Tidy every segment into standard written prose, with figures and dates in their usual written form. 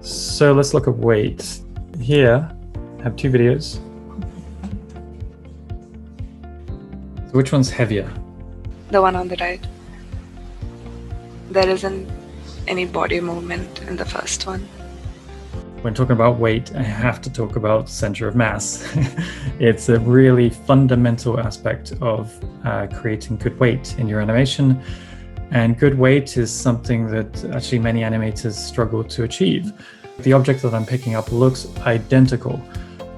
So let's look at weight. Here, I have two videos. So which one's heavier? The one on the right. There isn't any body movement in the first one. When talking about weight, I have to talk about center of mass. It's a really fundamental aspect of creating good weight in your animation. And good weight is something that actually many animators struggle to achieve. The object that I'm picking up looks identical,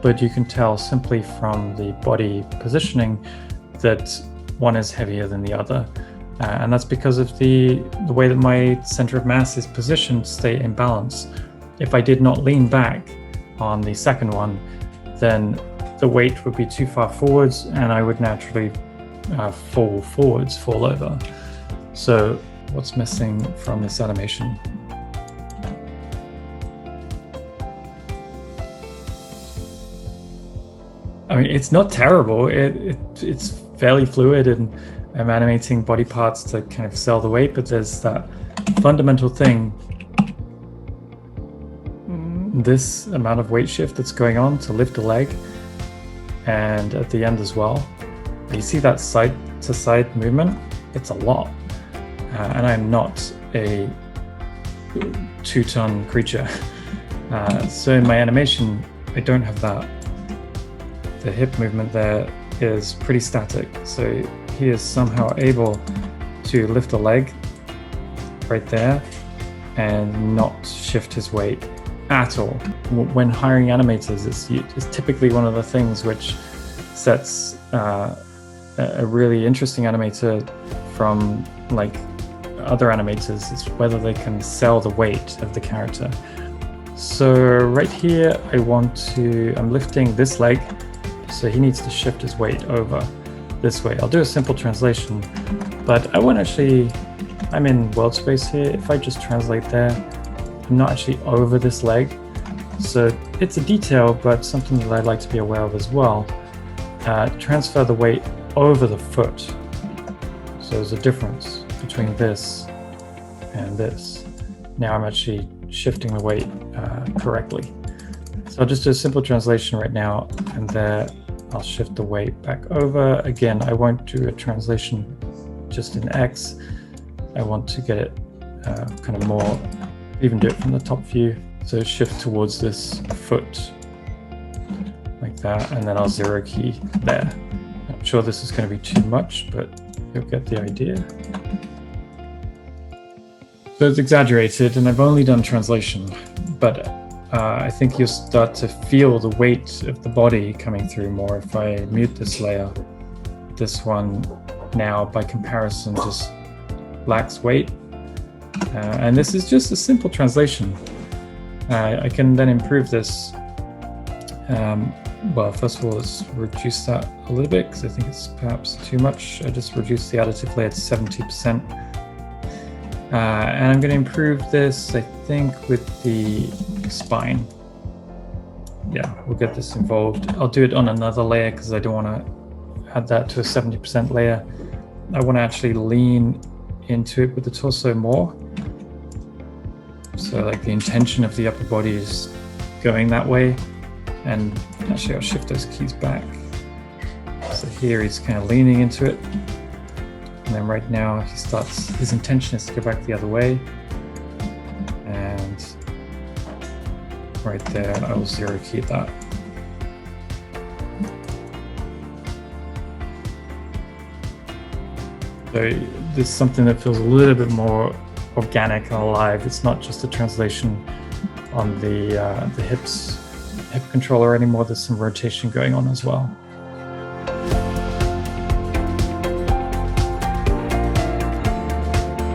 but you can tell simply from the body positioning that one is heavier than the other. And that's because of the way that my center of mass is positioned to stay in balance. If I did not lean back on the second one, then the weight would be too far forwards and I would naturally fall over. So what's missing from this animation? I mean, it's not terrible. It's fairly fluid, and I'm animating body parts to kind of sell the weight, but there's that fundamental thing, this amount of weight shift that's going on to lift a leg, and at the end as well. You see that side to side movement? It's a lot. And I'm not a 2-ton creature. So in my animation, I don't have that. The hip movement there is pretty static. So he is somehow able to lift a leg right there and not shift his weight at all. When hiring animators, it's typically one of the things which sets a really interesting animator from like other animators is whether they can sell the weight of the character. So right here, I'm lifting this leg, so he needs to shift his weight over this way. I'll do a simple translation, but I won't actually, I'm in world space here. If I just translate there, I'm not actually over this leg. So it's a detail, but something that I'd like to be aware of as well. Transfer the weight over the foot. So there's a difference between this and this. Now I'm actually shifting the weight correctly. So I'll just do a simple translation right now, and there I'll shift the weight back over. Again, I won't do a translation just in X. I want to get it kind of more, even do it from the top view. So shift towards this foot like that, and then I'll zero key there. I'm sure this is going to be too much, but you'll get the idea. So it's exaggerated, and I've only done translation, but I think you'll start to feel the weight of the body coming through more if I mute this layer. This one now, by comparison, just lacks weight. And this is just a simple translation. I can then improve this. Well, first of all, let's reduce that a little bit because I think it's perhaps too much. I just reduced the additive layer to 70%. And I'm going to improve this, I think, with the spine. Yeah, we'll get this involved. I'll do it on another layer because I don't want to add that to a 70% layer. I want to actually lean into it with the torso more. So like the intention of the upper body is going that way. And actually I'll shift those keys back. So here he's kind of leaning into it. And then right now his intention is to go back the other way. And right there, I will zero key that. So this is something that feels a little bit more organic and alive. It's not just a translation on the hip controller anymore. There's some rotation going on as well.